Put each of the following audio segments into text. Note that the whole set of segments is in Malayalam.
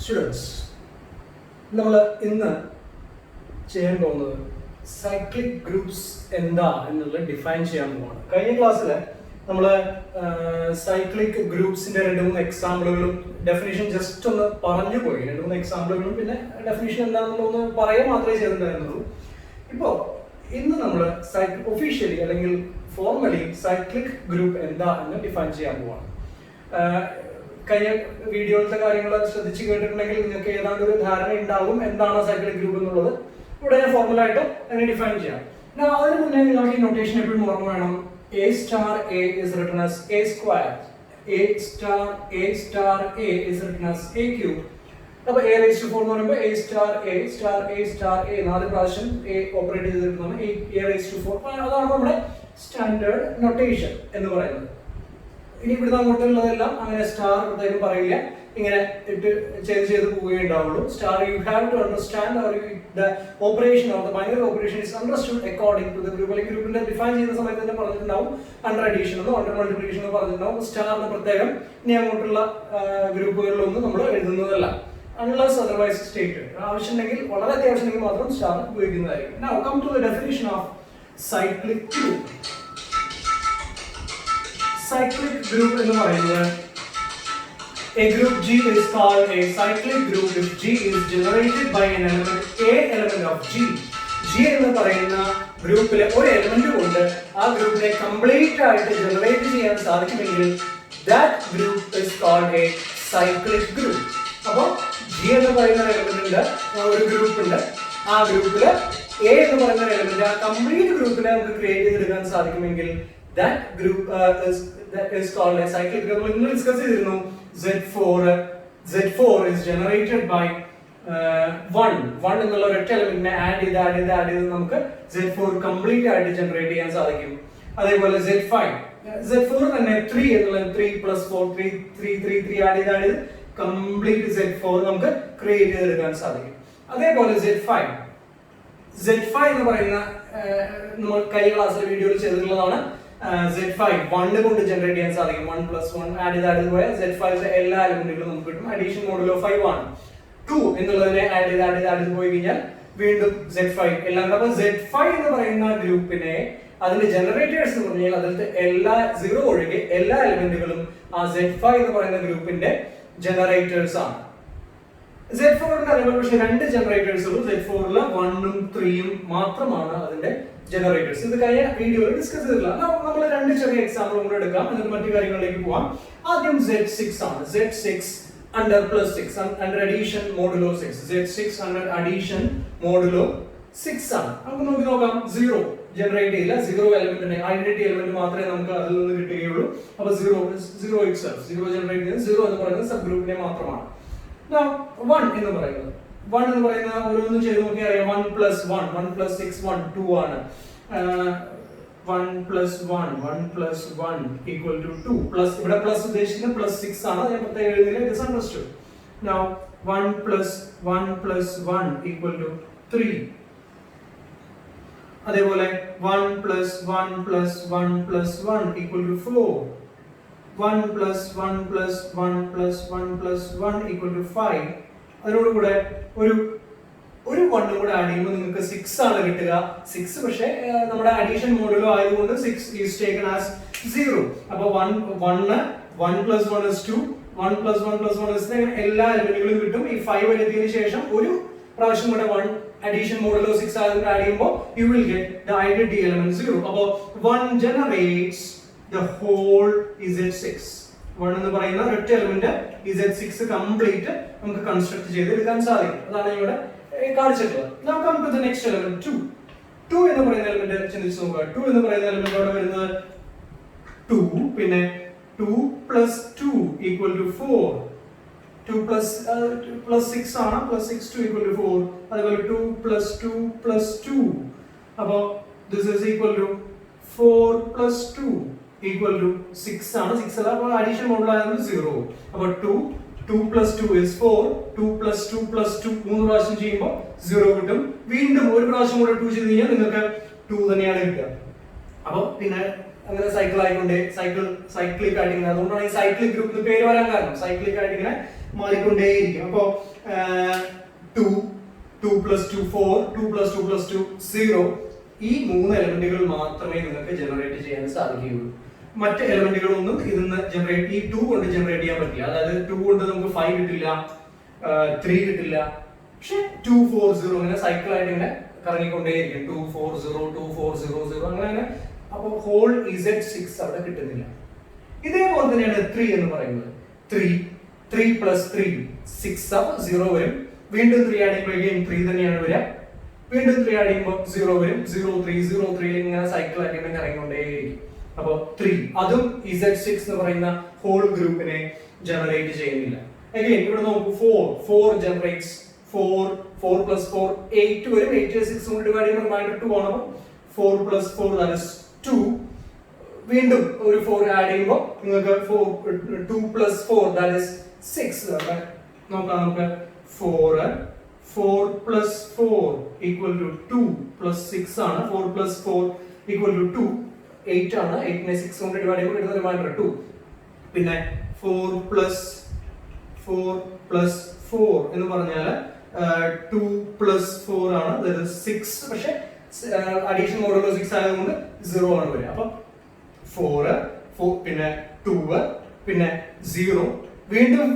സ്റ്റുഡൻസ്, നമ്മൾ ഇന്ന് ചെയ്യാൻ പോകുന്നത് സൈക്ലിക് ഗ്രൂപ്പ്സ് എന്താ എന്നുള്ളത് ഡിഫൈൻ ചെയ്യാൻ പോവാണ്. കഴിഞ്ഞ ക്ലാസ്സിൽ നമ്മൾ സൈക്ലിക് ഗ്രൂപ്പ്സിന്റെ 2-3 എക്സാമ്പിളുകളും ഡെഫിനിഷൻ ജസ്റ്റ് ഒന്ന് പറഞ്ഞു പോയി. 2-3 എക്സാമ്പിളുകളും പിന്നെ ഡെഫിനിഷൻ എന്താണെന്നുള്ളത് ഒന്ന് പറയുക മാത്രമേ ചെയ്തിട്ടുണ്ടായിരുന്നുള്ളൂ. ഇപ്പോൾ ഇന്ന് നമ്മൾ ഒഫീഷ്യലി അല്ലെങ്കിൽ ഫോർമലി സൈക്ലിക് ഗ്രൂപ്പ് എന്താ എന്ന് ഡിഫൈൻ ചെയ്യാൻ പോവാണ്. കഴിഞ്ഞ വീഡിയോയിലത്തെ കാര്യങ്ങൾ ശ്രദ്ധിച്ച് കേട്ടിട്ടുണ്ടെങ്കിൽ നിങ്ങൾക്ക് ഏതാണ്ട് ഒരു ധാരണ ഉണ്ടാവും എന്താണ് സൈക്ലിക് ഗ്രൂപ്പ് എന്നുള്ളത്. ഇവിടെ ഞാൻ ഫോർമലായിട്ട് അങ്ങനെ ഡിഫൈൻ ചെയ്യാം. അതിന് മുന്നേ നിങ്ങൾക്ക് ഈ നൊട്ടേഷൻ എപ്പോഴും ഓർമ്മ വേണം. A star A is written as A square. A star A is written as A cube. അപ്പോൾ A raised to 4 എന്ന് പറയുമ്പോൾ A star A star A star A 4 പ്രാവശ്യം A ഓപ്പറേറ്റ് ചെയ്തിരിക്കുന്നതാണ് A raised to 4. അതാണ് നമ്മുടെ സ്റ്റാൻഡേർഡ് നൊട്ടേഷൻ എന്ന് പറയുന്നത്. ഇനി ഇവിടുന്ന് അങ്ങോട്ടുള്ളതെല്ലാം അങ്ങനെ സ്റ്റാർ പ്രത്യേകം പറയില്ല, ഇങ്ങനെ ഇട്ട് ചെയ്ത് പോവുകയുണ്ടാവുള്ളൂ. Star you have to understand or the operation of the binary operation is understood according to the group. അല്ലെങ്കിൽ ഗ്രൂപ്പിന്റെ ഡിഫൈൻ ചെയ്യുന്ന സമയത്ത് തന്നെ പറഞ്ഞിട്ടുണ്ടാവും അണ്ടർ അഡീഷൻ എന്നോ അണ്ടർ മൾട്ടിപ്ലിക്കേഷൻ എന്നോ പറഞ്ഞിട്ടുണ്ടാവും. സ്റ്റാറിന് പ്രത്യേകം ഇനി അങ്ങോട്ടുള്ള ഗ്രൂപ്പുകളിലൊന്നും നമ്മൾ എഴുതുന്നതല്ല. Unless otherwise stated. ആവശ്യമുണ്ടെങ്കിൽ വളരെ അത്യാവശ്യമുണ്ടെങ്കിൽ മാത്രം star ഉപയോഗിക്കുന്നതായിരിക്കും. Now come to the definition of cyclic group. Cyclic group എന്ന് പറയുന്നത് a group G is called a cyclic group if G is generated by an element of G. G എന്ന് പറയുന്ന ഗ്രൂപ്പിലെ ഒരു എലിമെന്റ് കൊണ്ട് ആ ഗ്രൂപ്പിനെ കംപ്ലീറ്റ് ആയിട്ട് ജനറേറ്റ് ചെയ്യാൻ സാധിക്കുമെങ്കിൽ that group is called a cyclic group. അപ്പോൾ G എന്ന് പറയുന്ന എലിമെന്റിന്റെ ഒരു ഗ്രൂപ്പ് ഉണ്ട്. ആ ഗ്രൂപ്പില് A എന്ന് പറയുന്ന എലിമെന്റ് ആ കംപ്ലീറ്റ് ഗ്രൂപ്പിനെ നമുക്ക് ക്രിയേറ്റ് ചെയ്തെടുക്കാൻ സാധിക്കുമെങ്കിൽ that group is called a cyclic group. നമ്മൾ ഡിസ്കസ് ചെയ്തിരുന്നു Z4 is generated by 1 എന്നുള്ള ഒരൊറ്റ എലിമെന്റിനെ ആഡ് ചെയ്ത് നമുക്ക് Z4 കംപ്ലീറ്റ് ആയിട്ട് ജനറേറ്റ് ചെയ്യാൻ സാധിക്കും. അതേപോലെ Z4 തന്നെ 3 എന്നുള്ള 3 + 4 3 ആഡ് ചെയ്ത് കംപ്ലീറ്റ് Z4 നമുക്ക് ക്രിയേറ്റ് ചെയ്തെടുക്കാൻ സാധിക്കും. അതേപോലെ Z5 എന്ന് പറയുന്ന നമ്മൾ കഴിഞ്ഞ ക്ലാസ്സിലെ വീഡിയോയിൽ ചെയ്തിട്ടുള്ളതാണ്. Z5 1 കൊണ്ട് ജനറേറ്റ് ചെയ്യാൻ സാധിക്കും. 1 + 1 ആഡ് ചെയ്ത് പോയാൽ Z5 എല്ലാ എലിമെന്റുകളും നമുക്ക് കിട്ടും. അഡീഷൻ മോഡുലോ 5 ആണ്. 2 എന്നുള്ളതിനെ ആഡ് ചെയ്ത് പോയി കഴിഞ്ഞാൽ വീണ്ടും Z5 എല്ലാം. അപ്പോൾ Z5 എന്ന് പറയുന്ന ഗ്രൂപ്പിനെ അതിന്റെ ജനറേറ്റേഴ്സ് എന്ന് പറഞ്ഞാൽ അതിലത്തെ എല്ലാ 0 ഒഴികെ എല്ലാ എലിമെന്റുകളും ആ Z5 എന്ന് പറയുന്ന ഗ്രൂപ്പിന്റെ ജനറേറ്റേഴ്സ് ആണ്. Z4ന്റെ അതേപോലെ പക്ഷേ 2 ജനറേറ്റേഴ്സ് ഉള്ളൂ. Z4ൽ 1ഉം 3ഉം മാത്രമാണ് അതിന്റെ ജനറേറ്റേഴ്സ്. ഇത് കഴിഞ്ഞ വീഡിയോയിൽ ഡിസ്കസ് ചെയ്തിട്ടില്ല. നമ്മൾ 2 ചെറിയ എക്സാമ്പിൾ കൂടെ എടുക്കാം, എന്നിട്ട് മറ്റു കാര്യങ്ങളിലേക്ക് പോവാം. ആദ്യം Z6 ആണ്. Z6 under +6 under addition modulo 6. Z6 under addition modulo 6 ആണ്. നമുക്ക് നോക്കാം. 0 ജനറേറ്റ് ചെയ്യില്ല. 0 എലിമെന്റിനെ ഐഡന്റിറ്റി എലിമെന്റ് മാത്രമേ നമുക്ക് അതിൽ നിന്ന് കിട്ടുകയുള്ളൂ. അപ്പോൾ 0 itself 0 ജനറേറ്റ് ചെയ്യുന്നത് 0 എന്ന് പറയുന്നത് സബ് ഗ്രൂപ്പിനെ മാത്രമാണ്. Now 1 എന്ന് പറയുന്നത് ഓരോന്നും ചെയ്ത് നോക്കിയാൽ അറിയാം. 1 + 1 + 6 2 ആണ്. 1 + 1 = 2 പ്ലസ് ഇവിടെ പ്ലസ് ഉദ്ദേശിക്കുന്നത് +6 ആണ്. ഞാൻ പ്രത്യേകം എഴുതുന്നില്ല, ഇറ്റ് ഈസ് അണ്ടർസ്റ്റുഡ്. Now 1 + 1 = 3. അതേപോലെ 1 + 1 + 1 + 1 = 4. 1 + 1 + 1 + 1 + 1 = 5. അതിനോട് കൂടെ ഒരു 1 കൂടെ ആഡ് ചെയ്യുമ്പോൾ നിങ്ങൾക്ക് 6 ആണ് കിട്ടുക. 6 പക്ഷേ നമ്മുടെ അഡീഷൻ മോഡുലോ ആയതുകൊണ്ട് 6 ഈസ് ടേക്കൺ ആസ് 0. അപ്പോൾ 1 + 1 is 2, 1 + 1 + 1 is എല്ലാ എലിമെന്റുകളും കിട്ടും. ഈ 5 എത്തിയതിനു ശേഷം ഒരു പ്രാവശ്യം കൂടെ 1 അഡീഷൻ മോഡുലോ 6 ആയതുകൊണ്ട് ആഡ് ചെയ്യുമ്പോൾ you will get the identity element 0. അപ്പോൾ 1 generates the whole Z6. 1 എന്ന് പറയുന്ന ഒറ്റ എലിമെന്റ് Z6 കംപ്ലീറ്റ് നമുക്ക് കൺസ്ട്രക്ട് ചെയ്തെടുക്കാൻ സാധിക്കും. അതാണ് ഇവിടെ കാണിച്ചിട്ടുള്ളത്. Now come to the next element 2. 2 എന്ന് പറയുന്ന എലിമെന്റ് ചിന്തിച്ചു നോക്കുക. 2 എന്ന് പറയുന്ന എലിമെന്റ് അവിടെ വരുന്നത് 2, പിന്നെ 2 + 2 = 4. 2 + 6 ആണ്. +6 2 = 4. അതുപോലെ 2 + 2 + 2. അപ്പോൾ this is equal to 4 + 2 = 6 ആണ്. 6 അല്ല, അപ്പോൾ അഡീഷൻ മോഡുലോ ആയതുകൊണ്ട് 0. അപ്പോൾ 2 + 2 is 4. 2 + 2 + 2 3 പ്രാവശ്യം ചെയ്യുമ്പോൾ 0 കിട്ടും. വീണ്ടും ഒരു പ്രാവശ്യം കൂടെ 2 ചെയ്ത് കഴിഞ്ഞാൽ നിങ്ങൾക്ക് 2 തന്നെയാണ് കിട്ടുക. അപ്പോൾ പിന്നെ അങ്ങനെ സൈക്കിൾ ആയിക്കൊണ്ട് സൈക്ലിക് ആയിട്ട് ഇങ്ങനെ, അതുകൊണ്ടാണ് ഈ സൈക്ലിക് ഗ്രൂപ്പ് പേര് വരാൻ കാരണം. സൈക്ലിക് ആയിട്ട് ഇങ്ങനെ മാറിക്കൊണ്ടേയിരിക്കും. അപ്പോ 2 2 + 2 4 2 + 2 + 2 0 ഈ 3 എലമെന്റുകൾ മാത്രമേ നിങ്ങൾക്ക് ജനറേറ്റ് ചെയ്യാൻ സാധിക്കുകയുള്ളൂ. മറ്റ് എലമെന്റുകളൊന്നും ഇതിന്ന് ജനറേറ്റ്, ഈ 2 കൊണ്ട് ജനറേറ്റ് ചെയ്യാൻ പറ്റില്ല. അതായത് 2 കൊണ്ട് നമുക്ക് 5 കിട്ടില്ല, 3 കിട്ടില്ല. പക്ഷെ 2 4 0 ഇങ്ങനെ സൈക്കിൾ ആയിട്ട് ഇങ്ങനെ കറങ്ങിക്കൊണ്ടേയിരിക്കും. 2 4 0 2 4 0 0 അങ്ങനെ. അപ്പൊ ഹോൾ Z6 അവിടെ കിട്ടുന്നില്ല. ഇതേപോലെ തന്നെയാണ് 3 എന്ന് പറയുന്നത്. 3 + 3 6 അപ്പൊ 0 വരും. വീണ്ടും 3 ആഡ് ചെയ്യുമ്പോൾ 3 തന്നെയാണ് വരിക. വീണ്ടും 3 ആഡ് ചെയ്യുമ്പോൾ 0 വരും. 0 3 0 3 ഇങ്ങനെ സൈക്കിൾ ആയിട്ട് ഇങ്ങനെ കറങ്ങിക്കൊണ്ടേയിരിക്കും. അപ്പൊ 3 അതും Z6 എന്ന് പറയുന്ന ഹോൾ ഗ്രൂപ്പിനെ ജനറേറ്റ് ചെയ്യുന്നില്ല. അഗൈൻ ഇവിടെ നോക്കൂ, 4 ജനറേറ്റ്സ് 4 + 4 8 വരും. 8 6 കൊണ്ട് ഡിവൈഡ് ചെയ്യുമ്പോൾ റിമൈൻഡർ 2 ആണ്. 4 + 4 that is 2. വീണ്ടും ഒരു 4 ആഡ് ചെയ്യുമ്പോൾ നിങ്ങൾക്ക് 2 + 4 that is 6. നോക്കാം നമുക്ക്. 4 + 4 = 2 + 6 ആണ്. 4 + 4 = 2 8 ആണ്. 8 നെ 6 കൊണ്ട് ഡിവൈഡ് ചെയ്യുമ്പോൾ കിട്ടുന്ന റിമൈൻഡർ 2. പിന്നെ 4 + 4 എന്ന് പറഞ്ഞാൽ 2 + 4 ആണ്. that is 6. പക്ഷേ അഡീഷൻ മോഡുലോ 6 ആയതുകൊണ്ട് 0 ആണ് വരിക. അപ്പൊ 4 പിന്നെ 2 പിന്നെ 0 വീണ്ടും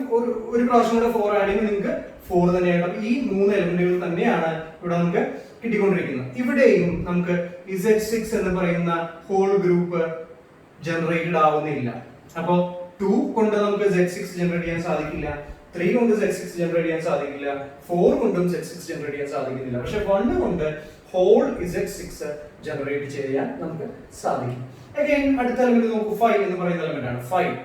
ഒരു പ്രാവശ്യം കൂടെ 4 ആഡ് ചെയ്യുമ്പോൾ നിങ്ങൾക്ക് 4 തന്നെയാണ്. അപ്പൊ ഈ 3 എലമെന്റുകൾ തന്നെയാണ് ഇവിടെ നമുക്ക് കിട്ടിക്കൊണ്ടിരിക്കുന്നത്. ഇവിടെയും നമുക്ക് Z6 എന്ന് പറയുന്ന ഹോൾ ഗ്രൂപ്പ് ജനറേറ്റഡ് ആവുന്നില്ല. അപ്പോ 2 കൊണ്ട് നമുക്ക് Z6 ജനറേറ്റ് ചെയ്യാൻ സാധിക്കില്ല, 3 കൊണ്ട് Z6 ജനറേറ്റ് ചെയ്യാൻ സാധിക്കില്ല, 4 കൊണ്ടും Z6 ജനറേറ്റ് ചെയ്യാൻ സാധിക്കുന്നില്ല. പക്ഷെ 1 കൊണ്ട് ഹോൾ Z6 ജനറേറ്റ് ചെയ്യാൻ നമുക്ക് സാധിക്കും. അഗൈൻ അടുത്ത എലമെന്റ് നോക്കൂ, 5 എന്ന് പറയുന്ന എലമെന്റ് ആണ്. 5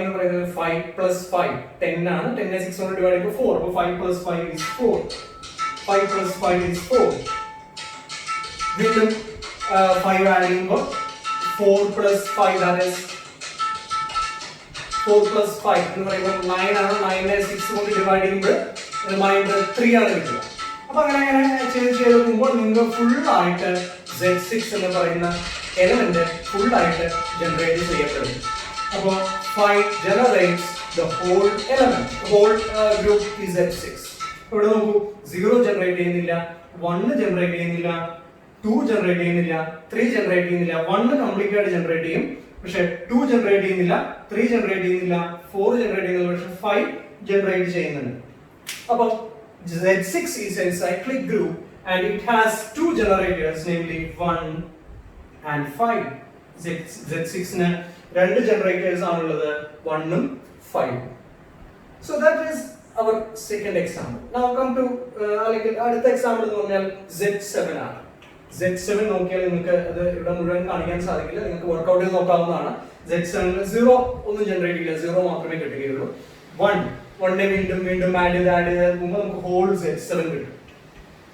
എന്ന് പറയുന്നത് 5 + 5 10 ആണ്. 10 നെ 6 കൊണ്ട് ഡിവൈഡ് ചെയ്യുമ്പോൾ 4. അപ്പോൾ 5 + 5 is 4. 5 + 5 is 4. വീണ്ടും 5 ആഡ് ചെയ്യുമ്പോൾ 4 + 5 that is 4 + 5 എന്ന് പറയുമ്പോൾ 9 ആണ്. 9 നെ 6 കൊണ്ട് ഡിവൈഡ് ചെയ്യുമ്പോൾ റിമൈൻഡർ 3 ആണ് കിട്ടുക. അപ്പൊ അങ്ങനെ ചെയ്ത് പോകുമ്പോൾ നിങ്ങൾക്ക് ഫുൾ ആയിട്ട് Z6 എന്ന് പറയുന്ന എലമെന്റ് ഫുൾ ആയിട്ട് ജനറേറ്റ് ചെയ്യപ്പെടും. അപ്പോൾ 5 generates the whole element, the whole group is Z6. ഇവിടെ നോക്കൂ, 0 ജനറേറ്റ് ചെയ്യുന്നില്ല, 1 ജനറേറ്റ് ചെയ്യുന്നില്ല, 2 ജനറേറ്റ് ചെയ്യുന്നില്ല, 3 ജനറേറ്റ് ചെയ്യുന്നില്ല. 1 കംപ്ലീറ്റ് ആയിട്ട് ജനറേറ്റ് ചെയ്യും, പക്ഷെ 2 ജനറേറ്റ് ചെയ്യുന്നില്ല, 3 ജനറേറ്റ് ചെയ്യുന്നില്ല, 4 ജനറേറ്റ് ചെയ്യുന്നില്ല, പക്ഷെ 5 ജനറേറ്റ് ചെയ്യുന്നുണ്ട്. അപ്പോൾ Z6 is a cyclic group and it has 2 generators, namely 1 and 5. Z6 ന് 2 generators ആണുള്ളത്, 1 ഉം 5 ഉം. So that is our second example. Now come to അടുത്ത എക്സാമ്പിൾ എന്ന് പറഞ്ഞാൽ Z7 ആണ്. Z7 നോക്കിയാൽ നിങ്ങൾക്ക് അത് ഇവിടെ മുഴുവൻ കാണിക്കാൻ സാധിക്കില്ല, നിങ്ങൾക്ക് വർക്ക്ഔട്ട് ചെയ്ത് നോക്കാവുന്നതാണ്. Z7 0 ഒന്നും ജനറേറ്റ് ചെയ്യില്ല, 0 മാത്രമേ കിട്ടുകയുള്ളൂ. 1 നെ വീണ്ടും ആഡ് ചെയ്ത് നമുക്ക് ഹോൾ Z7 കിട്ടും.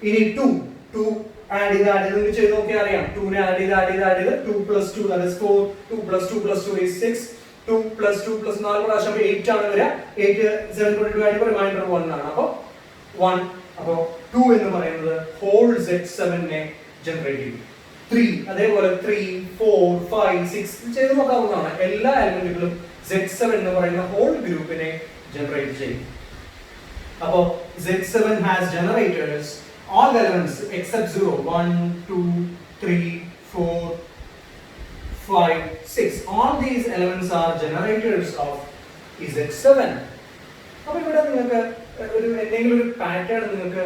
ഇനി 2 ആഡ് ചെയ്ത് ചെയ്ത് നോക്കിയാൽ അറിയാം. 2 നെ ആഡ് ചെയ്ത് 2 + 2 that is 4. 2 + 2 + 2 is 6. 2 + 2 + 4 പ്രാവശ്യം 8 ആണ് വരിക. 8 7 കൊണ്ട് ഡിവൈഡ് ചെയ്യുമ്പോൾ റിമൈൻഡർ 1 ആണ്. അപ്പോൾ 1. അപ്പോൾ 2 എന്ന് പറയുന്നത് ഹോൾ Z7 നെ ജനറേറ്റ് ചെയ്യും. 3 അതേപോലെ 3 4 5 6 ചെയ്ത് നോക്കാവുന്നതാണ്. എല്ലാ എലമെന്റുകളും Z7 എന്ന് പറയുന്ന ഹോൾ ഗ്രൂപ്പിനെ ജനറേറ്റ് ചെയ്യും. അപ്പോൾ Z7 has generators all the elements except 0 1 2 3 4 5 6. All these elements are generators of Z7. അപ്പോൾ ഇവിടെ നിങ്ങൾക്ക് എന്തെങ്കിലും ഒരു പാറ്റേൺ നിങ്ങൾക്ക്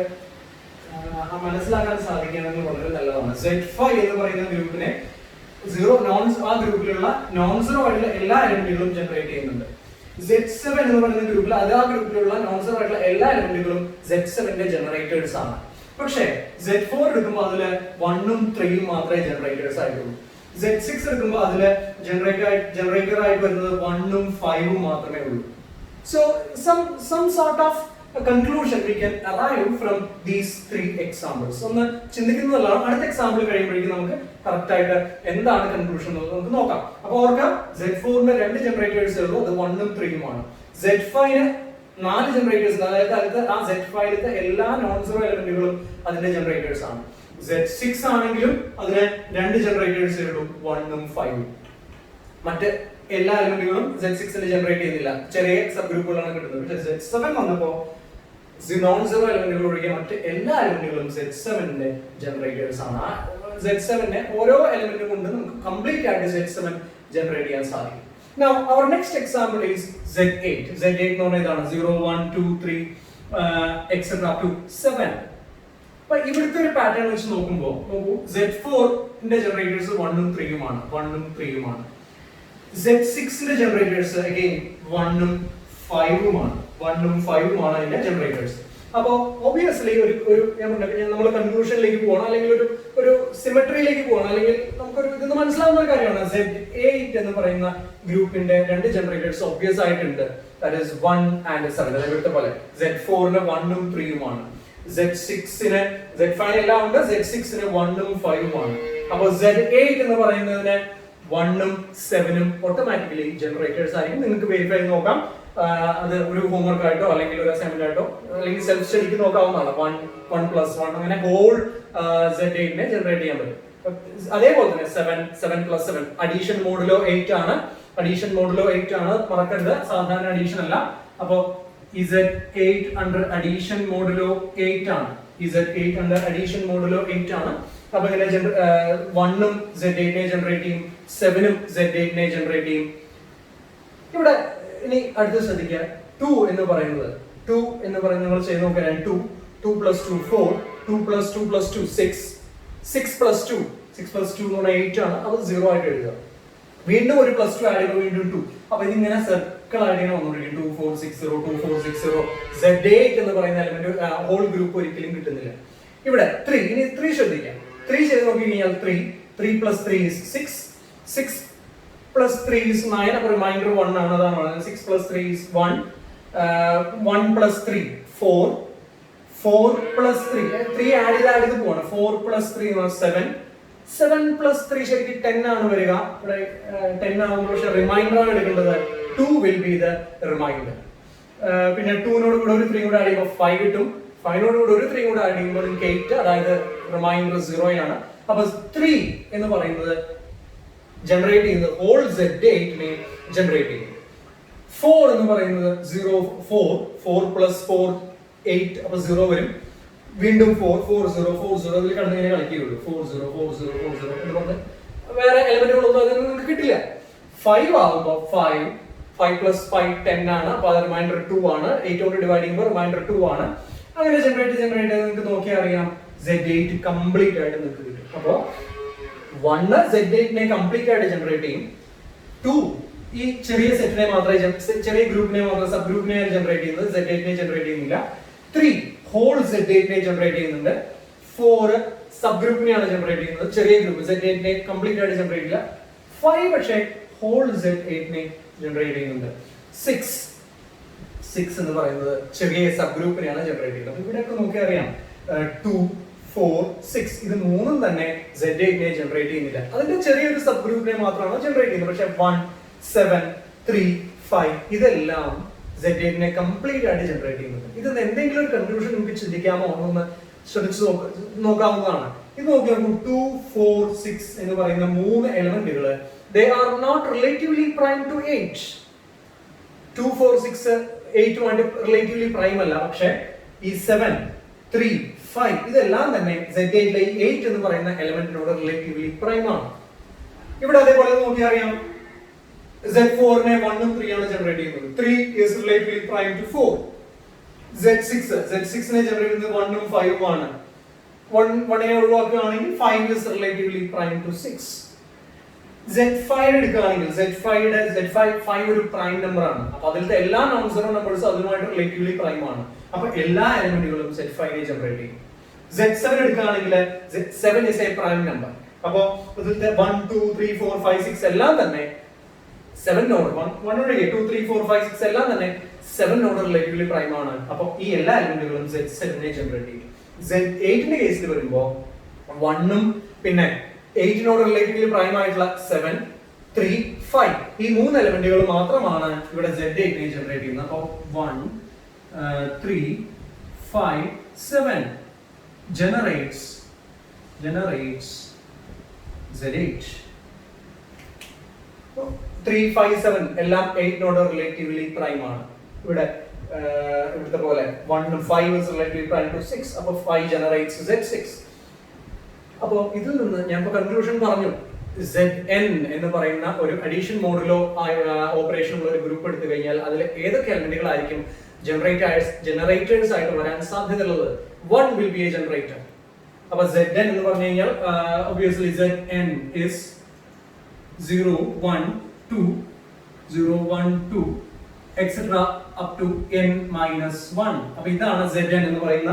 മനസ്സിലാക്കാൻ സാധിക്കുകയാണെങ്കിൽ വളരെ നല്ലതാണ്. Z5 എന്ന് പറയുന്ന ഗ്രൂപ്പിനെ ആ ഗ്രൂപ്പിലുള്ള നോൺ സീറോ ആയിട്ടുള്ള എല്ലാ എലമെന്റുകളും ജനറേറ്റ് ചെയ്യുന്നുണ്ട്. Z7 എന്ന് പറയുന്ന ഗ്രൂപ്പിൽ ആ ഗ്രൂപ്പിലുള്ള നോൺ സീറോ ആയിട്ടുള്ള എല്ലാ എലമെന്റുകളും Z7 ന്റെ ജനറേറ്റേഴ്സ് ആണ്. പക്ഷേ Z4 എടുക്കുമ്പോൾ അതില് 1 ഉം 3 ഉം മാത്രമേ ജനറേറ്റേഴ്സ് ആയിട്ടുള്ളൂ. Z6 എടുക്കുമ്പോൾ അതില് ജനറേറ്റർ ആയിട്ട് വരുന്നത് 1 ഉം 5 ഉം മാത്രമേ ഉള്ളൂ. So some sort of a conclusion we can arrive from these 3 examples. ഒന്ന് ചിന്തിക്കുന്നതല്ല, അടുത്ത എക്സാമ്പിൾ കഴിയുമ്പോഴേക്കും നമുക്ക് കറക്റ്റ് ആയിട്ട് എന്താണ് കൺക്ലൂഷൻ എന്നുള്ളത് നമുക്ക് നോക്കാം. അപ്പോൾ ഓർക്കാം, Z4 ന് 2 ജനറേറ്റേഴ്സ് ഉള്ളൂ, അത് 1 ഉം 3 ഉം ആണ്. Z5 ന് 4 ജനറേറ്റേഴ്സ് ഉണ്ട്, അതായത് ആ Z5 ലെ എല്ലാ നോൺ സീറോ എലമെന്റുകളും അതിന്റെ ജനറേറ്റേഴ്സ് ആണ്. Z6 ആണെങ്കിലും അതിന് രണ്ട് ജനറേറ്റേഴ്സ് ഉള്ളൂ, 1 ഉം 5 ഉം. മറ്റ് എല്ലാ എലമെന്റുകളും Z6 ജനറേറ്റ് ചെയ്യുന്നില്ല, ചെറിയ സബ് ഗ്രൂപ്പുകളാണ് കിട്ടുന്നത്. പക്ഷേ Z7 വന്നപ്പോ നോൺ സീറോ എലമെന്റുകൾ ഒഴികെ മറ്റ് എല്ലാ എലമെന്റുകളും Z7 ജനറേറ്റേഴ്സ് ആണ്. ആ Z7 ഓരോ എലമെന്റും കൊണ്ട് നമുക്ക് കംപ്ലീറ്റ് ആയിട്ട് Z7 ജനറേറ്റ് ചെയ്യാൻ സാധിക്കും. Now our next example is Z8. Z8 എന്ന് പറഞ്ഞാൽ ഇതാണ് 0 1 2 3 etc to 7. അപ്പൊ ഇവിടുത്തെ ഒരു പാറ്റേൺ വെച്ച് നോക്കുമ്പോൾ നോക്കൂ, Z4 ന്റെ ജനറേറ്റേഴ്സ് 1 ഉം 3 ഉമാണ്, 1 ഉം 3 ഉമാണ്. Z6 ന്റെ ജനറേറ്റേഴ്സ് അഗൈൻ 1 ഉം 5 ഉമാണ്, 1 ഉം 5 ഉമാണ് അതിന്റെ ജനറേറ്റേഴ്സ്. അപ്പോ ഒബിയസ്ലി ഒരു നമ്മൾ കൺക്ലൂഷനിലേക്ക് പോകണം, അല്ലെങ്കിൽ ഒരു സിമെട്രിയിലേക്ക് പോകണം, അല്ലെങ്കിൽ നമുക്കൊരു ഇതെന്ന് മനസ്സിലാവുന്ന ഒരു കാര്യമാണ്. Z8 എന്ന് പറയുന്ന ഗ്രൂപ്പിന്റെ രണ്ട് ജനറേറ്റേഴ്സ് ഒബ്വിയസ് ആയിട്ടുണ്ട്. That is 1 and 7. ഇവിടുത്തെ പോലെ Z4 ന് 1 ഉം 3 ഉമാണ്, Z6 ന് Z5 എല്ലാം ഉണ്ട്, Z6 ന് 1 ഉം 5 ഉമാണ്. അപ്പോൾ Z8 എന്ന് പറയുന്നതിന് 1 ഉം 7 ഉം ഓട്ടോമാറ്റിക്കലി ജനറേറ്റേഴ്സ് ആയിരിക്കും. നിങ്ങൾക്ക് വെരിഫൈ ചെയ്ത് നോക്കാം, അത് ഒരു ഹോംവർക്ക് ആയിട്ടോ അല്ലെങ്കിൽ ഒരു അസൈൻമെന്റ് ആയിട്ടോ അല്ലെങ്കിൽ സെൽഫ് സ്റ്റഡിക്ക് നോക്കാവുന്നതാണ്. 1 + 1 അങ്ങനെ ഹോൾ Z8 നെ ജനറേറ്റ് ചെയ്യാൻ പറ്റും. അതേപോലെ തന്നെ 7 + 7 അഡീഷൻ മോഡിലോ 8 ആണ്, അഡീഷൻ മോഡിലോ 8 ആണ്, മറക്കരുത്, സാധാരണ അഡീഷൻ അല്ല. അപ്പോൾ Z8 under addition modulo 8 ആണ്, Z8 under addition modulo 8 ആണ്. അപ്പൊ ഇങ്ങനെ 1 ഉം Z8 നെ ജനറേറ്റ് ചെയ്യും, 7 ഉം Z8 നെ ജനറേറ്റ് ചെയ്യും. ഇവിടെ ഇനി അടുത്ത ശ്രദ്ധിക്കുക, 2 എന്ന് പറയുന്നത് നിങ്ങൾ ചെയ്ത് നോക്കുകയാണെങ്കിൽ 2 + 2 4, 2 + 2 + 2 6, 6 + 2 എന്ന് പറഞ്ഞാൽ 8 ആണ്, അത് 0 ആയിട്ട് എഴുതുക. വീണ്ടും ഒരു +2 ആഡ് ചെയ്യുമ്പോൾ വീണ്ടും 2. അപ്പൊ ഇതിങ്ങനെ സർക്കിൾ ആയിട്ട് ഇങ്ങനെ വന്നുകൊണ്ടിരിക്കും. 2 4 6 0 2 4 6 0. Z8 എന്ന് പറയുന്ന എലമെന്റ് ഹോൾ ഗ്രൂപ്പ് ഒരിക്കലും കിട്ടുന്നില്ല. ഇവിടെ 3, ഇനി 3 ശ്രദ്ധിക്കാം. 3 ചെയ്ത് നോക്കി കഴിഞ്ഞാൽ 3 + 3 is 6, 6 + 3 is 9. അപ്പൊ റിമൈൻഡർ 1 ആണ്, അതാണ് പറയുന്നത്. 6 + 3 is 1, 1 + 3 4, 4 + 3 ആഡ് ചെയ്ത് പോവാണ്. 4 + 3 7, 7 + 3 ശരിക്കും 10 ആണ് വരിക. ഇവിടെ 10 ആകുമ്പോൾ പക്ഷെ റിമൈൻഡർ ആണ് എടുക്കേണ്ടത്. 2 will be the remainder. പിന്നെ 2 നോട് കൂടെ ഒരു 3 കൂടെ ആഡ് ചെയ്യുമ്പോൾ 5 കിട്ടും. 5 നോട് കൂടെ ഒരു 3 കൂടെ ആഡ് ചെയ്യുമ്പോൾ നിങ്ങൾക്ക് 8, അതായത് റിമൈൻഡർ 0 ആണ്. അപ്പൊ 3 എന്ന് പറയുന്നത് ജനറേറ്റ് ചെയ്യുന്നത് ഹോൾ Z8 നെ ജനറേറ്റ് ചെയ്യും. 4 എന്ന് പറയുന്നത് 0 4 + 4 8, അപ്പൊ 0 വരും. വീണ്ടും 4 4 0 4 0 ഇതിൽ കടന്നു കഴിഞ്ഞാൽ കളിക്കുകയുള്ളൂ. 4 0 4 0 4 0 എന്ന് പറഞ്ഞ് വേറെ എലമെന്റുകളൊന്നും അതിൽ നിങ്ങൾക്ക് കിട്ടില്ല. 5 ആവുമ്പോൾ 5 + 5 10 ആണ്, അപ്പൊ അത് റിമൈൻഡർ 2 ആണ്. 8 കൊണ്ട് ഡിവൈഡ് ചെയ്യുമ്പോൾ റിമൈൻഡർ 2 ആണ്. അങ്ങനെ ജനറേറ്റ് നിങ്ങൾക്ക് നോക്കിയാൽ അറിയാം Z8 കംപ്ലീറ്റ് ആയിട്ട് നിങ്ങൾക്ക് കിട്ടും. അപ്പോ 1 Z8 നെ കംപ്ലീറ്റ് ആയിട്ട് ജനറേറ്റ് ചെയ്യും. 2 ഈ ചെറിയ സെറ്റിനെ മാത്രമേ, ചെറിയ ഗ്രൂപ്പിനെ മാത്രമേ, സബ് ഗ്രൂപ്പിനെ ജനറേറ്റ് ചെയ്യുന്നത്, Z8 നെ ജനറേറ്റ് ചെയ്യുന്നില്ല. 3 ഹോൾ Z8 നെ ജനറേറ്റ് ചെയ്യുന്നുണ്ട്. 4 സബ് ഗ്രൂപ്പിനെയാണ് ജനറേറ്റ് ചെയ്യുന്നത്, ചെറിയ ഗ്രൂപ്പ് Z8 നെ കംപ്ലീറ്റ് ആയിട്ട് ജനറേറ്റ് ചെയ്യില്ല. 5 പക്ഷേ ഹോൾ Z8 നെ ജനറേറ്റ് ചെയ്യുന്നുണ്ട്. 6 എന്ന് പറയുന്നത് ചെറിയ സബ് ഗ്രൂപ്പിനെയാണ് ജനറേറ്റ് ചെയ്യുന്നത്. ഇവിടെയൊക്കെ നോക്കി അറിയാം 2 4 6 ഇത് മൂന്നും തന്നെ Z8 നെ ജനറേറ്റ് ചെയ്യുന്നില്ല, അതിന്റെ ചെറിയൊരു സബ് ഗ്രൂപ്പിനെ മാത്രമാണ് ജനറേറ്റ് ചെയ്യുന്നത്. പക്ഷേ 1 7 3 5 ഇതെല്ലാം Z8 നെ കംപ്ലീറ്റ് ആയിട്ട് ജനറേറ്റ് ചെയ്യുന്നുണ്ട്. ഇത് എന്തെങ്കിലും ഒരു കൺക്ലൂഷൻ നിങ്ങൾക്ക് ചിന്തിക്കാമോ എന്നൊന്ന് ശ്രദ്ധിച്ചു നോക്കാവുന്നതാണ്. ഇത് നോക്കി നോക്കൂ, 2 4 6 എന്ന് പറയുന്ന 3 എലമെന്റുകൾ they are not relatively prime to 8. 2 4 6 8 relatively prime അല്ല, പക്ഷേ ഈ 7 3 5 ഇതെല്ലാം തന്നെ Z8 ലെ 8 എന്ന് പറയുന്ന എലമെന്റിനോട് റിലേറ്റീവ്ലി പ്രൈം ആണ്. ഇവിടെ അതേപോലെ നോക്കി അറിയാം, Z4 നെ 1 ഉം 3 ആണ് ജനറേറ്റ് ചെയ്യുന്നത്. 3 is relatively prime to 4. Z6 നെ ജനറേറ്റ് ചെയ്യുന്നത് 1 ഉം 5 ഉം ആണ്. 1 നെ ഒഴിവാക്കുകയാണെങ്കിൽ 5 is relatively prime to 6. Z5 എടുക്കുകയാണെങ്കിൽ Z5 ഒരു പ്രൈം നമ്പർ ആണ്. അപ്പൊ അതിലത്തെ എല്ലാ നോൺ സീറോ നമ്പേഴ്സും അതുമായിട്ട് റിലേറ്റീവ്ലി പ്രൈം ആണ്. അപ്പൊ എല്ലാ എലമെന്റുകളും Z5 നെ ജനറേറ്റ് ചെയ്യും. Z7 എടുക്കുകയാണെങ്കിൽ Z7 is a prime number. അപ്പൊ ഇതിലത്തെ 1 2 3 4 5 6 എല്ലാം തന്നെ 7 നോട് 1 ഒഴികെ 2 3 4 5 6 എല്ലാം തന്നെ 7 നോട് റിലേറ്റീവ്ലി പ്രൈം ആണ്. അപ്പൊ ഈ എല്ലാ എലമെന്റുകളും Z7 നെ ജനറേറ്റ് ചെയ്യും. Z8 ന്റെ കേസിൽ വരുമ്പോൾ 1 ഉം പിന്നെ 8 നോട് റിലേറ്റീവ്ലി പ്രൈം ആയിട്ടുള്ള 7 3 5 ഈ 3 എലമെന്റുകൾ മാത്രമാണ് ഇവിടെ Z8 നെ ജനറേറ്റ് ചെയ്യുന്നത്. അപ്പോൾ 1 3 5 7 generates generates Z8. 3, 5, 7 എല്ലാം 8 നോട് റിലേറ്റീവ്ലി പ്രൈം ആണ്. ഇവിടുത്തെ പോലെ 1 5 is relatively prime to 6. അപ്പോൾ 5 generates Z6. അപ്പോൾ ഇതിൽ നിന്ന് ഞാൻ ഇപ്പോൾ കൺക്ലൂഷൻ പറഞ്ഞു. Zn എന്ന് പറയുന്ന ഒരു അഡീഷൻ മോഡുലോ ഓപ്പറേഷനുള്ള ഒരു ഗ്രൂപ്പ് എടുത്തു കഴിഞ്ഞാൽ അതിൽ ഏതൊക്കെ എലമെന്റുകളായിരിക്കും ജനറേറ്റേഴ്സ് ആയിട്ട് വരാൻ സാധ്യതയുള്ളത്? 1 will be a generator. അപ്പോൾ Zn എന്ന് പറഞ്ഞു കഴിഞ്ഞാൽ obviously Zn is 0 1 2 0 1 2 etc up to n minus 1. അപ്പോൾ ഇതാണ് Zn എന്ന് പറയുന്ന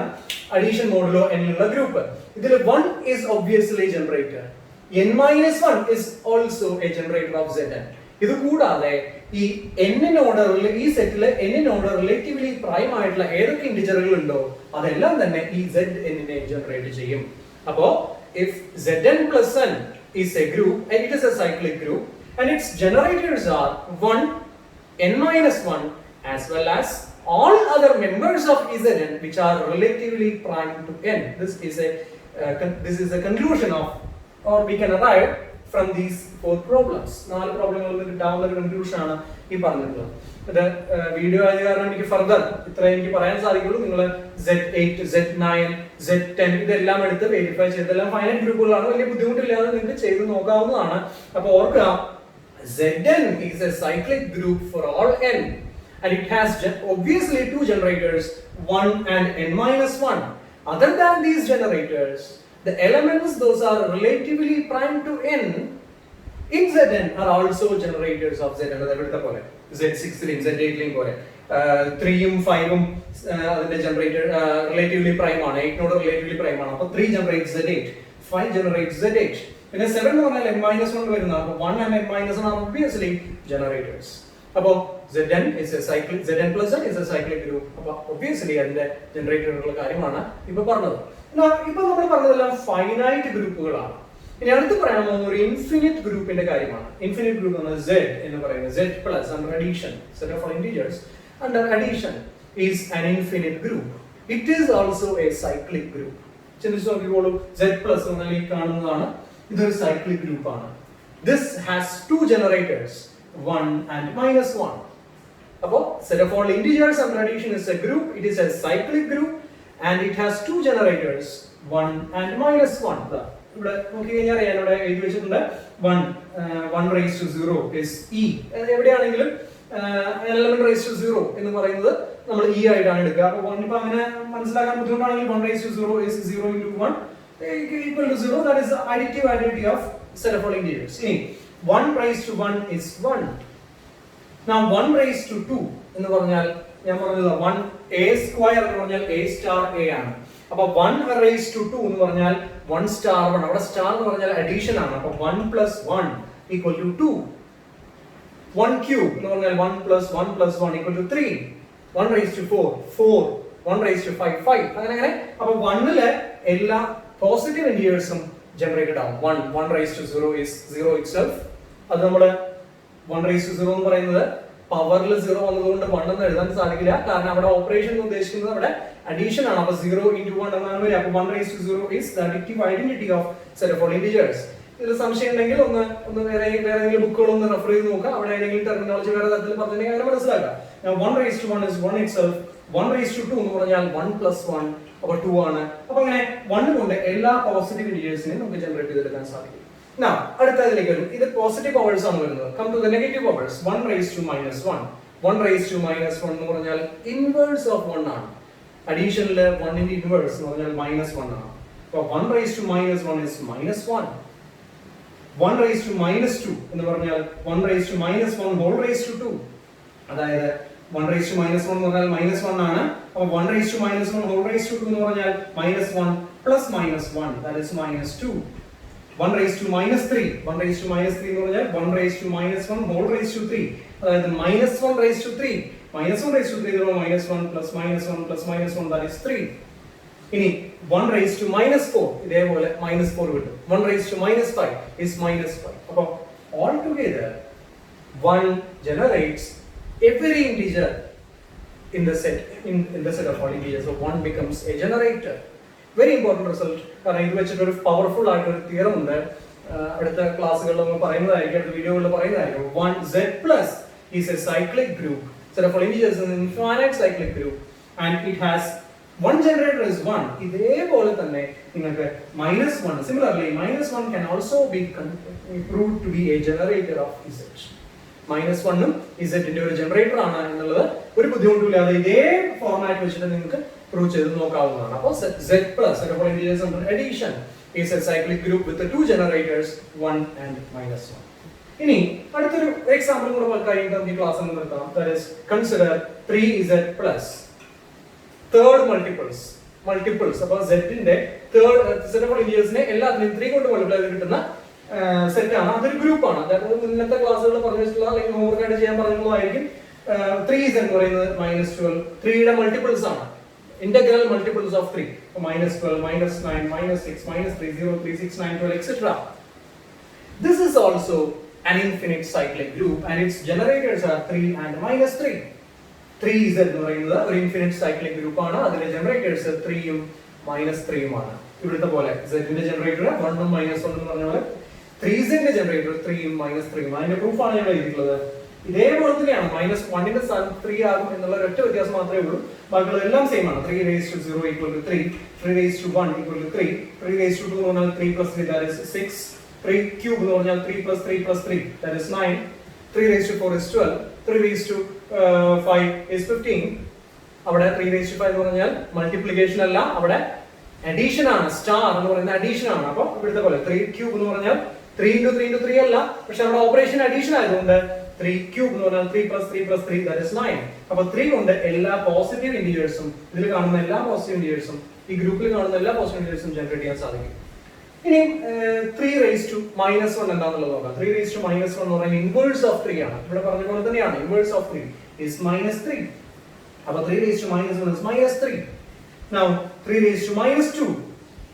അഡീഷൻ മോഡുലോ n ഉള്ള ഗ്രൂപ്പ്. ഇതിൽ 1 is obviously generator. n minus 1 is also a generator of Zn. ഇത് കൂടാതെ ഈ n ഓർഡറിൽ ഈ സെറ്റിലെ n ഓർഡർ റിലേറ്റീവ്ലി പ്രൈം ആയിട്ടുള്ള ഏതൊക്കെ ഇന്റിജറുകൾ ഉണ്ടോ അതെല്ലാം തന്നെ ഈ Zn നെ ജനറേറ്റ് ചെയ്യും. അപ്പോൾ if Zn plus n is a group and it is a cyclic group and its generators are 1 n minus 1 as well as all other members of Zn which are relatively prime to n. This is a conclusion of, or we can arrive from these 4 problems. 4 പ്രോബ്ലങ്ങളിൽ നിന്ന് കിട്ടാവുന്ന ഒരു കൺക്ലൂഷൻ ആണ് ഈ പറഞ്ഞിട്ടുള്ളത്. ഇത് വീഡിയോ ആയത് കാരണം എനിക്ക് ഫർദർ ഇത്ര എനിക്ക് പറയാൻ സാധിക്കുള്ളൂ. നിങ്ങൾ Z8 Z9 Z10 ഇതെല്ലാം എടുത്ത് വെരിഫൈ ചെയ്തെല്ലാം ഫൈനൈറ്റ് ഗ്രൂപ്പുകളാണ്. വലിയ ബുദ്ധിമുട്ടില്ലാതെ നിങ്ങൾക്ക് ചെയ്ത് നോക്കാവുന്നതാണ്. അപ്പോൾ ഓർക്കുക, Zn is a cyclic group for all n and it has obviously 2 generators, 1 and n minus 1. Other than these generators, the elements those are relatively prime to n in Zn are also generators of Zn. അതെവിടുത്തെ പോലെ Z6 Z8 പോലെ 3ഉം 5ഉം അതിന്റെ ജനറേറ്റർ റിലേറ്റീവ്ലി പ്രൈം ആണ്. 8 നോട് റിലേറ്റീവ്ലി പ്രൈം ആണ്. അപ്പോൾ 3 generates Z8, 5 generates Z8. പിന്നെ 7 എന്ന് പറഞ്ഞാൽ n minus 1 വരുന്ന. അപ്പോൾ 1 and n minus 1 are obviously generators. അപ്പോൾ Zn is a cyclic, Zn plus n is a cyclic group. അപ്പോൾ obviously അതിന്റെ ജനറേറ്ററുകളുടെ കാര്യമാണ് ഇപ്പോൾ പറഞ്ഞത്. ഇപ്പൊ നമ്മൾ പറഞ്ഞതെല്ലാം ഫൈനൈറ്റ് ഗ്രൂപ്പുകളാണ്. ഇനി അടുത്ത് പറയാൻ പോകുന്ന ഒരു ഇൻഫിനിറ്റ് ഗ്രൂപ്പിന്റെ കാര്യമാണ്. ഇൻഫിനിറ്റ് ഗ്രൂപ്പ് എന്ന് Z എന്ന് പറയുന്നത് Z plus under addition, set of all integers under addition is an infinite group. It is also a cyclic group. ചിന്തിച്ചു നോക്കിക്കോളൂ, Z plus എന്നാൽ ഈ കാണുന്നതാണ്, ഇതൊരു സൈക്ലിക് ഗ്രൂപ്പ് ആണ്. This has 2 generators, 1 and minus 1. അപ്പോൾ set of all integers under addition is a group. It is a cyclic group and it has 2 generators, 1 and minus 1. ഇവിടെ നോക്കി കഴിഞ്ഞാൽ അറിയാൻ ഇവിടെ എഴുതി വെച്ചിട്ടുണ്ട് 1 raised to 0 is e. എവിടെയാണെങ്കിലും element raised to 0 എന്ന് പറയുന്നത് നമ്മൾ e ആയിട്ടാണ് എടുക്കുക. അപ്പോൾ 1 ഇപ്പോ അങ്ങനെ മനസ്സിലാക്കാൻ ബുദ്ധിമുട്ടാണെങ്കിൽ 1 raised to 0 is 0 into 1 equal to 0. That is the additive identity of set of all integers. ഇനി 1 raised to 1 is 1. Now 1 raised to 2 എന്ന് പറഞ്ഞാൽ ഞാൻ പറഞ്ഞത് 1 a square എന്ന് പറഞ്ഞാൽ a star a ആണ്. അപ്പോൾ 1 raised to 2 എന്ന് പറഞ്ഞാൽ 1 star 1. അവിടെ സ്റ്റാർ എന്ന് പറഞ്ഞാൽ അഡീഷൻ ആണ്. അപ്പോൾ 1 plus 1 equal to 2. 1 cube എന്ന് പറഞ്ഞാൽ 1 plus 1 plus 1 equal to 3. 1 raised to 4 4. 1 raised to 5 5. അങ്ങനെ. അപ്പോൾ 1ലെ എല്ലാ പോസിറ്റീവ് ഇന്റിജേഴ്സും ജനറേറ്റഡ് ആവും. 1 raised to 0 is 0 itself. അത് നമ്മൾ 1 raised to 0 എന്ന് പറയുന്നത് പവറിൽ 0 വന്നതുകൊണ്ട് 1 എന്ന് എഴുതാൻ സാധിക്കില്ല. കാരണം അവിടെ ഓപ്പറേഷൻ ഉദ്ദേശിക്കുന്നത് അവിടെ അഡീഷൻ ആണ്. അപ്പോൾ 0 into 1 എന്നാണ് വരിക. അപ്പോൾ 1 raised to 0 is the additive identity of set of all integers. ഇതിൽ സംശയം ഉണ്ടെങ്കിൽ ഒന്ന് വേറെ ഏതെങ്കിലും ബുക്കുകളൊന്ന് റെഫർ ചെയ്ത് നോക്കുക. അവിടെ ഏതെങ്കിലും ടെർമിനോളജി വേറെ തരത്തിൽ പറഞ്ഞിട്ടുണ്ടെങ്കിൽ അങ്ങനെ മനസ്സിലാക്കാം. 1 raised to 1 is 1 itself. 1 raised to 2 എന്ന് പറഞ്ഞാൽ 1 plus 1 അപ്പോൾ 2 ആണ്. അപ്പോൾ അങ്ങനെ 1 കൊണ്ട് എല്ലാ പോസിറ്റീവ് ഇന്റിജേഴ്സിനെയും നമുക്ക് ജനറേറ്റ് ചെയ്തെടുക്കാൻ സാധിക്കും. Now, അടുത്തതിലേക്ക് വരും. ഇത് പോസിറ്റീവ് പവേഴ്സ് ആണ് വരുന്നത്. Come to the negative powers. 1 raised to minus 1. 1 raised to minus 1 എന്ന് പറഞ്ഞാൽ ഇൻവേഴ്സ് ഓഫ് 1 ആണ്. അഡീഷനിൽ 1 ന്റെ ഇൻവേഴ്സ് എന്ന് പറഞ്ഞാൽ minus 1 ആണ്. അപ്പോൾ 1 raised to minus 1 is minus 1. 1 raised to minus 2 എന്ന് പറഞ്ഞാൽ 1 raised to minus 1 whole raised to 2. അതായത് 1 raised to minus 1 എന്ന് പറഞ്ഞാൽ minus 1 ആണ്. അപ്പോൾ 1 raised to minus 1 whole raised to 2 എന്ന് പറഞ്ഞാൽ minus 1 plus minus 1, that is minus 2. 1 raised to minus 3. 1 raised to minus 3 എന്ന് പറഞ്ഞാൽ 1 raised to minus 1 whole raised to 3. അതായത് minus 1 raised to 3. Minus 1 raised to 3 എന്ന് പറഞ്ഞാൽ minus 1 plus minus 1 plus minus 1, that is 3. ഇനി 1 raised to minus 4 ഇതേപോലെ minus 4 കിട്ടും. 1 raised to minus 5 is minus 5. അപ്പോൾ all together 1 generates every integer in the set of all integers. So 1 becomes a generator. Very important result. കാരണം ഇത് വെച്ചിട്ട് ഒരു പവർഫുൾ ആയിട്ടൊരു തിയറം ഉണ്ട്. അടുത്ത ക്ലാസ്സുകളിൽ നമ്മൾ പറയുന്നതായിരിക്കും, അടുത്ത വീഡിയോകളിൽ പറയുന്നതായിരിക്കും. 1z+ is a cyclic group. Set of all integers is an infinite cyclic group and it has one generator is 1. ഇതേപോലെ തന്നെ നിങ്ങൾക്ക് -1. Similarly, -1 can also be proved to be a generator of z. -1 ഉം z ന്റെ ഒരു ജനറേറ്റർ ആണ് എന്നുള്ളത് ഒരു ബുദ്ധിമുട്ടില്ലാതെ ഇതേ ഫോർമാറ്റ് വെച്ചിട്ട് നിങ്ങൾക്ക് പ്രൂവ് ചെയ്ത് നോക്കാവുന്നതാണ്. അപ്പോൾ z+ set of all integers under addition is a cyclic group with the two generators 1 and -1. ഇനി അടുത്തൊരു എക്സാമ്പിൾ കൂടെ കഴിഞ്ഞിട്ട് നമുക്ക് ക്ലാസ് നിർത്താം. That is, consider 3z+ third multiples. അപ്പോൾ z ന്റെ തേർഡ് സെറ്റ് ഓഫ് ഇന്റീജേഴ്സിനെ എല്ലാത്തിനും 3 കൊണ്ട് മൾട്ടിപ്ലൈ ചെയ്ത് കിട്ടുന്ന സെറ്റ് ആണ്. അതൊരു ഗ്രൂപ്പ് ആണ്. അതായത് മുന്നത്തെ ക്ലാസ്സുകളിൽ പറഞ്ഞിട്ടുള്ള അല്ലെങ്കിൽ ഹോംവർക്ക് ആയിട്ട് ചെയ്യാൻ പറഞ്ഞിട്ടുള്ളതായിരിക്കും. 3z എന്ന് പറയുന്നത് -12 3യുടെ മൾട്ടിപ്പിൾസ് ആണ്. Integral multiples of 3, -12, -9, -6, -3, 0, 3, 6, 9, 12, etc. This is also an infinite cyclic group and its generators are 3 and -3. 3z എന്ന് പറയുന്നത് ഒരു ഇൻഫിനിറ്റ് സൈക്ലിക് ഗ്രൂപ്പ് ആണ്. അതിന്റെ ജനറേറ്റേഴ്സ് 3 ഉം -3 ഉം ആണ്. ഇവിടുത്തെ പോലെ z ന്റെ ജനറേറ്റർ 1 ഉം -1 എന്ന് പറഞ്ഞ പോലെ 3z ന്റെ ജനറേറ്റർ 3 ഉം -3 ഉം. അതിന്റെ പ്രൂഫ് ആണ് ഞാൻ എഴുതിയിട്ടുള്ളത്. ഇതേപോലെ തന്നെയാണ്. -1 ന്റെ സ്ഥാനം 3 ആകും എന്നുള്ള ഒറ്റ വ്യത്യാസം മാത്രമേ ഉള്ളൂ. ബാക്കിയുള്ള എല്ലാം സെയിം ആണ്. 3 raised to 0 equal to 3, 3 raised to 1 equal to 3, 3 raised to 2 എന്ന് പറഞ്ഞാൽ 3 plus 3 that is 6, 3 cube എന്ന് പറഞ്ഞാൽ 3 plus 3 plus 3 that is 9, 3 raised to 4 is 12, 3 raised to 5 is 15. അവിടെ 3 raised to 5 എന്ന് പറഞ്ഞാൽ മൾട്ടിപ്ലിക്കേഷൻ അല്ല, അവിടെ അഡീഷൻ ആണ്. സ്റ്റാർ എന്ന് പറയുന്ന അഡീഷൻ ആണ്. അപ്പോൾ ഇവിടുത്തെ പോലെ 3 cube എന്ന് പറഞ്ഞാൽ 3 into 3 into 3 അല്ല, പക്ഷെ അവിടെ ഓപ്പറേഷൻ അഡീഷൻ ആയതുകൊണ്ട് 3 cube എന്ന് പറഞ്ഞാൽ 3 plus 3 plus 3 that is 9. അപ്പോൾ 3 കൊണ്ട് എല്ലാ പോസിറ്റീവ് ഇന്റീജേഴ്സും, ഇതിൽ കാണുന്ന എല്ലാ പോസിറ്റീവ് ഇന്റീജേഴ്സും, ഈ ഗ്രൂപ്പിൽ കാണുന്ന എല്ലാ പോസിറ്റീവ് ഇന്റീജേഴ്സും ജനറേറ്റ് ചെയ്യാൻ സാധിക്കും. ഇനി 3 raised to -1 എന്താണെന്നുള്ളത് നോക്കാം. 3 raised to -1 എന്ന് പറയുന്നത് ഇൻവേഴ്സ് ഓഫ് 3 ആണ്. ഇവിടെ പറഞ്ഞ പോലെ തന്നെയാണ്. Inverse of 3 is -3. അപ്പോൾ 3 raised to -1 is -3. Now 3 raised to -2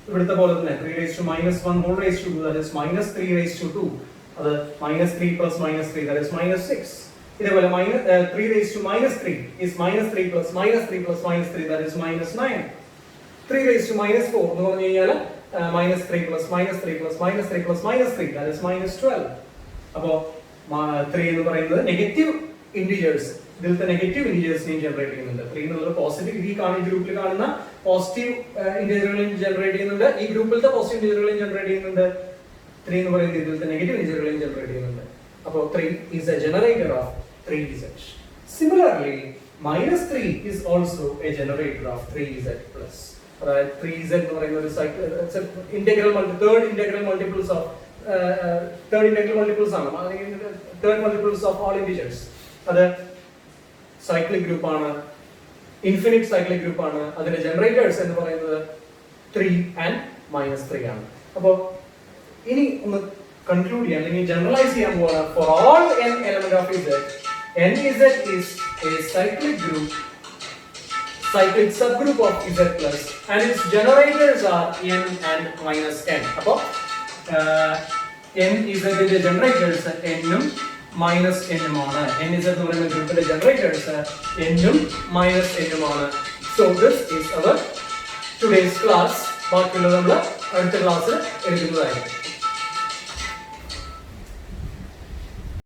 ഇവിടുത്തെ പോലെ തന്നെ 3 raised to -1 whole raised to 2 that is -3 raised to 2. അത് -3 plus -3 that is -6. ഇതേപോലെ 3 raised to -3 is -3 plus -3 plus -3 that is -9. 3 raised to -4 എന്ന് പറഞ്ഞു കഴിഞ്ഞാൽ -3 plus -3 plus -3 plus -3 that is -12. അപ്പോൾ 3 എന്ന് പറയുന്നത് നെഗറ്റീവ് ഇന്റീജേഴ്സ്, ഇതിലത്തെ നെഗറ്റീവ് ഇന്റീജേഴ്സിനെയും ജനറേറ്റ് ചെയ്യുന്നുണ്ട്. 3 എന്നുള്ളത് പോസിറ്റീവ്, ഈ ഗ്രൂപ്പിൽ കാണുന്ന പോസിറ്റീവ് ഇന്റീജറുകളെയും ജനറേറ്റ് ചെയ്യുന്നുണ്ട്. ഈ ഗ്രൂപ്പിലത്തെ പോസിറ്റീവ് ഇന്റീജറുകളെയും ജനറേറ്റ് ചെയ്യുന്നുണ്ട്. 3 എന്ന് പറയുന്നത് ഇതിലത്തെ നെഗറ്റീവ് ഇന്റീജറുകളെയും ജനറേറ്റ് ചെയ്യുന്നുണ്ട്. അപ്പോൾ 3 is a generator of 3z. Similarly, -3 is also a generator of 3z+. അതായത് 3z എന്ന് പറയുന്ന ഒരു തേർഡ് ഇന്റഗ്രൽ മൾട്ടിപ്പിൾസ് ആണ്. Third multiples of all integers. അത് സൈക്ലിക് ഗ്രൂപ്പ് ആണ്, ഇൻഫിനിറ്റ് സൈക്ലിക് ഗ്രൂപ്പ് ആണ്. അതിന്റെ ജനറേറ്റേഴ്സ് എന്ന് പറയുന്നത് 3 and -3 ആണ്. അപ്പോൾ ഇനി ഒന്ന് കൺക്ലൂഡ് ചെയ്യാൻ അല്ലെങ്കിൽ ജനറലൈസ് ചെയ്യാൻ പോവാണ്. For all n element of z, nz is a cyclic subgroup of z+ and its generators are n and -n. അപ്പോൾ nz ന്റെ ജനറേറ്റേഴ്സ് n ഉം -n ഉം ആണ്. nz എന്ന് പറയുന്ന ഗ്രൂപ്പിന്റെ ജനറേറ്റേഴ്സ് n ഉം -n ഉം ആണ്. So this is our today's class. ബാക്കിയുള്ളത് നമ്മൾ അടുത്ത ക്ലാസ്സിൽ എടുക്കുന്നതായിരിക്കും.